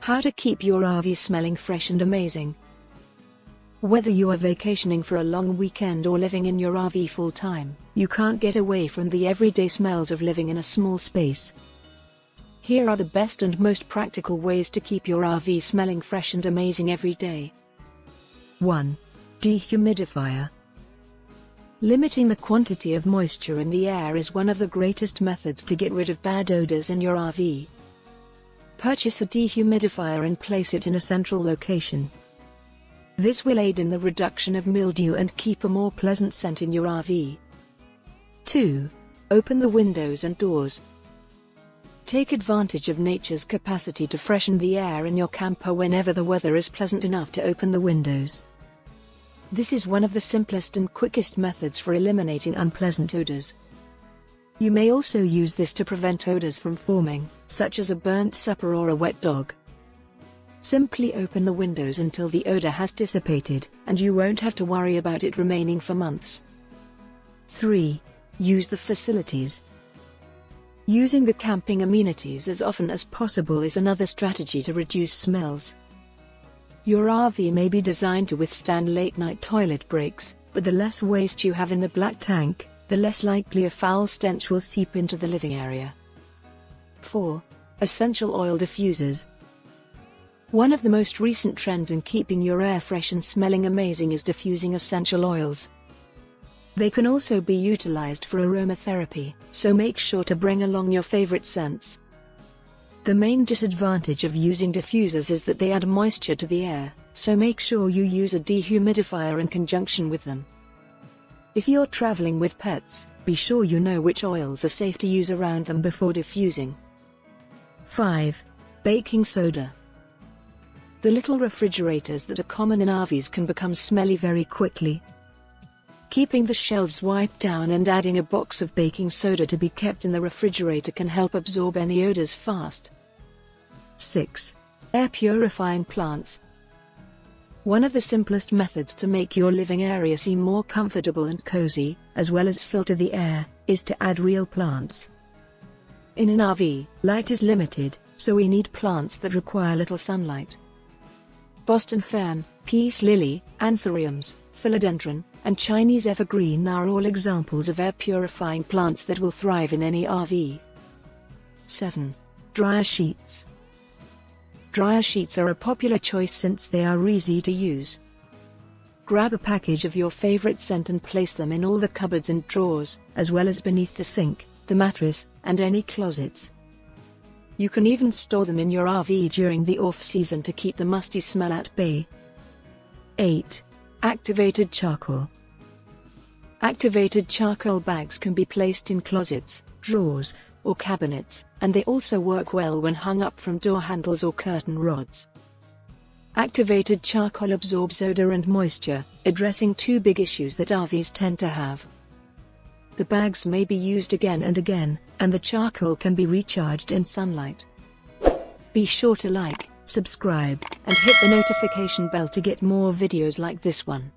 How to keep your RV smelling fresh and amazing. Whether you are vacationing for a long weekend or living in your RV full-time, you can't get away from the everyday smells of living in a small space. Here are the best and most practical ways to keep your RV smelling fresh and amazing every day. 1. Dehumidifier. Limiting the quantity of moisture in the air is one of the greatest methods to get rid of bad odors in your RV. Purchase a dehumidifier and place it in a central location. This will aid in the reduction of mildew and keep a more pleasant scent in your RV. 2. Open the windows and doors. Take advantage of nature's capacity to freshen the air in your camper whenever the weather is pleasant enough to open the windows. This is one of the simplest and quickest methods for eliminating unpleasant odors. You may also use this to prevent odors from forming, such as a burnt supper or a wet dog. Simply open the windows until the odor has dissipated, and you won't have to worry about it remaining for months. 3. Use the facilities. Using the camping amenities as often as possible is another strategy to reduce smells. Your RV may be designed to withstand late-night toilet breaks, but the less waste you have in the black tank, the less likely a foul stench will seep into the living area. 4. Essential oil diffusers. One of the most recent trends in keeping your air fresh and smelling amazing is diffusing essential oils. They can also be utilized for aromatherapy, so make sure to bring along your favorite scents. The main disadvantage of using diffusers is that they add moisture to the air, so make sure you use a dehumidifier in conjunction with them. If you're traveling with pets, be sure you know which oils are safe to use around them before diffusing. 5. Baking soda. The little refrigerators that are common in RVs can become smelly very quickly. Keeping the shelves wiped down and adding a box of baking soda to be kept in the refrigerator can help absorb any odors fast. 6. Air purifying plants. One of the simplest methods to make your living area seem more comfortable and cozy, as well as filter the air, is to add real plants. In an RV, light is limited, so we need plants that require little sunlight. Boston fern, peace lily, anthuriums, philodendron, and Chinese evergreen are all examples of air-purifying plants that will thrive in any RV. 7. Dryer sheets. Dryer sheets are a popular choice since they are easy to use. Grab a package of your favorite scent and place them in all the cupboards and drawers, as well as beneath the sink, the mattress, and any closets. You can even store them in your RV during the off-season to keep the musty smell at bay. 8. Activated charcoal. Activated charcoal bags can be placed in closets, drawers, or cabinets, and they also work well when hung up from door handles or curtain rods. Activated charcoal absorbs odor and moisture, addressing two big issues that RVs tend to have. The bags may be used again and again, and the charcoal can be recharged in sunlight. Be sure to like, subscribe, and hit the notification bell to get more videos like this one.